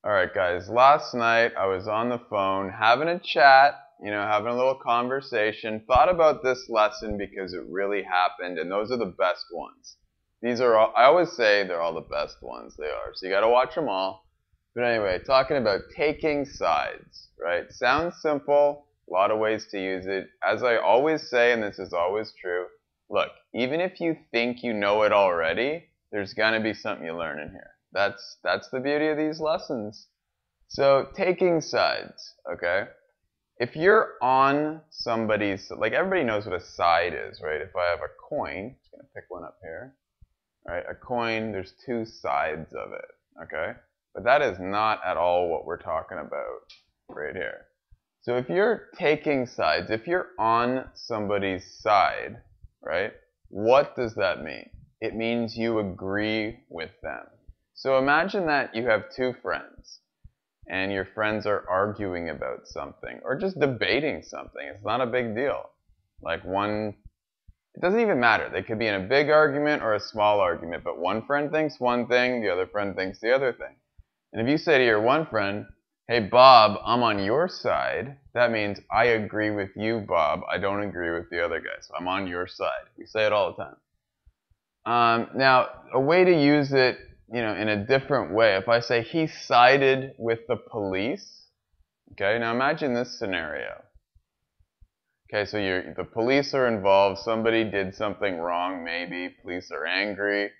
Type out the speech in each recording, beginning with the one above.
Alright guys, last night I was on the phone having a chat, having a little conversation, thought about this lesson because it really happened, and those are the best ones. These are all, I always say they're all the best ones, they are, so you gotta watch them all. But anyway, talking about taking sides, right? Sounds simple, a lot of ways to use it. As I always say, and this is always true, look, even if you think you know it already, there's gonna be something you learn in here. That's the beauty of these lessons. So taking sides, okay? If you're on somebody's, like everybody knows what a side is, right? If I have a coin, I'm gonna pick one up here, right? A coin, there's two sides of it, okay? But that is not at all what we're talking about right here. So if you're taking sides, if you're on somebody's side, right? What does that mean? It means you agree with them. So imagine that you have two friends and your friends are arguing about something or just debating something. It's not a big deal. Like it doesn't even matter. They could be in a big argument or a small argument, but one friend thinks one thing, the other friend thinks the other thing. And if you say to your one friend, hey Bob, I'm on your side, that means I agree with you, Bob. I don't agree with the other guy, so I'm on your side. We say it all the time. Now, a way to use it in a different way. If I say he sided with the police, okay, now imagine this scenario. Okay, so the police are involved, somebody did something wrong, maybe, police are angry,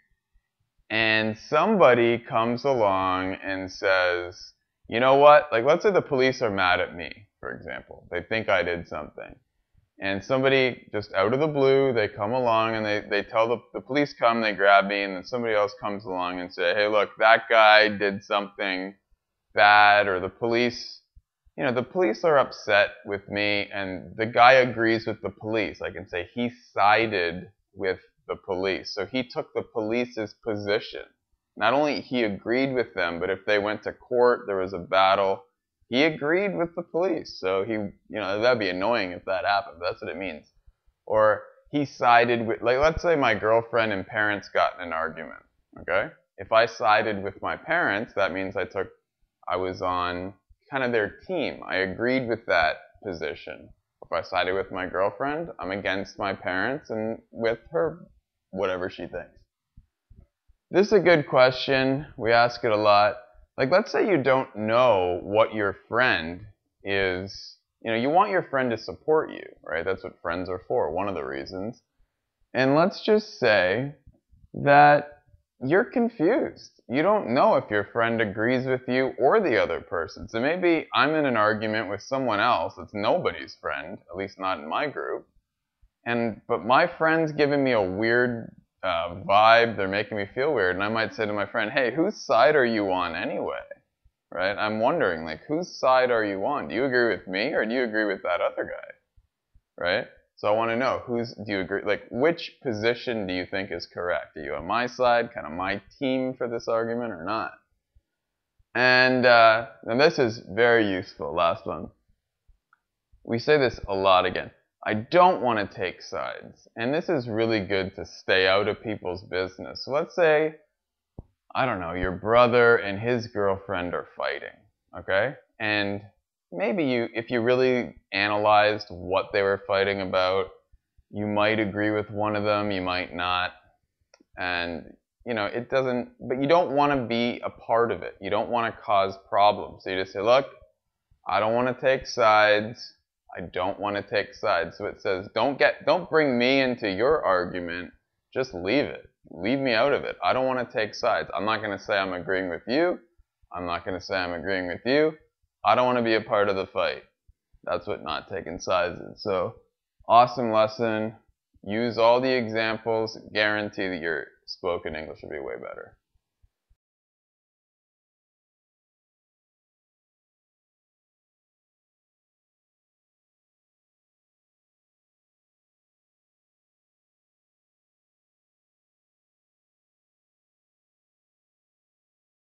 and somebody comes along and says, you know what, like let's say the police are mad at me, for example. They think I did something. And somebody, just out of the blue, they come along and they tell the police come, they grab me, and then somebody else comes along and say, hey look, that guy did something bad, or the police are upset with me, and the guy agrees with the police. I can say he sided with the police. So he took the police's position. Not only he agreed with them, but if they went to court, there was a battle, he agreed with the police. So that'd be annoying if that happened. That's what it means. Or he sided with, like, let's say my girlfriend and parents got in an argument, okay? If I sided with my parents, that means I was on kind of their team. I agreed with that position. If I sided with my girlfriend, I'm against my parents and with her, whatever she thinks. This is a good question. We ask it a lot. Like, let's say you don't know what your friend is. You want your friend to support you, right? That's what friends are for, one of the reasons. And let's just say that you're confused. You don't know if your friend agrees with you or the other person. So maybe I'm in an argument with someone else that's nobody's friend, at least not in my group. But my friend's giving me a weird vibe, they're making me feel weird, and I might say to my friend, hey, whose side are you on anyway? Right? I'm wondering, like, whose side are you on? Do you agree with me, or do you agree with that other guy? Right? So I want to know, do you agree, like, which position do you think is correct? Are you on my side, kind of my team for this argument, or not? And this is very useful, last one. We say this a lot again. I don't want to take sides. And this is really good to stay out of people's business. So let's say, I don't know, your brother and his girlfriend are fighting, okay? And maybe if you really analyzed what they were fighting about, you might agree with one of them, you might not. And, but you don't want to be a part of it. You don't want to cause problems. So you just say, look, I don't want to take sides. I don't want to take sides. So it says, don't bring me into your argument. Just leave it. Leave me out of it. I don't want to take sides. I'm not going to say I'm agreeing with you. I'm not going to say I'm agreeing with you. I don't want to be a part of the fight. That's what not taking sides is. So, awesome lesson. Use all the examples. Guarantee that your spoken English will be way better.